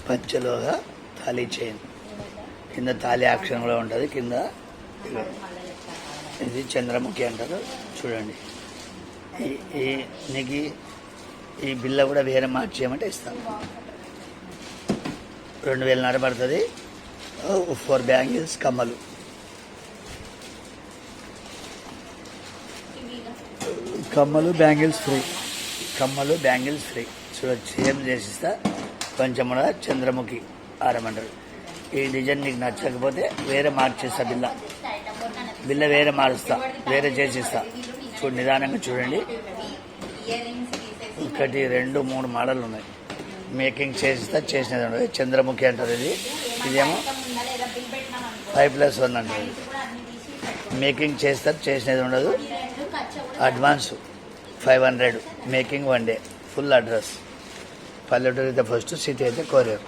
పచ్చలోగా thali chain కింద thali action కూడా ఉంటుంది. కింద ఇది చంద్రముఖి అంటారు చూడండి. నీకు ఈ బిల్ల కూడా వేరే మార్చేయమంటే ఇస్తాను. 2000 పడుతుంది. 4 బ్యాంగిల్స్ కమ్మలు. కమ్మలు బ్యాంగిల్స్ ఫ్రీ. చూడొచ్చు సేమ్ చేసిస్తా. కొంచెం కూడా చంద్రముఖి ఆరమంటారు. ఈ డిజైన్ నీకు నచ్చకపోతే వేరే మార్చేస్తా. బిల్ల వేరే మారుస్తా, వేరే చేసిస్తా. నిదానంగా చూడండి. 1 2 3 మోడల్ ఉన్నాయి. మేకింగ్ చేసిస్తా, చేసినది ఉండదు. చంద్రముఖి అంటారు. ఇదేమో 5+1 అంటారు. మేకింగ్ చేస్తారు, చేసినది ఉండదు. Advance 500. Making 1 day. Full address పల్లెటూరు అయితే ఫస్ట్, సిటీ అయితే కొరియర్.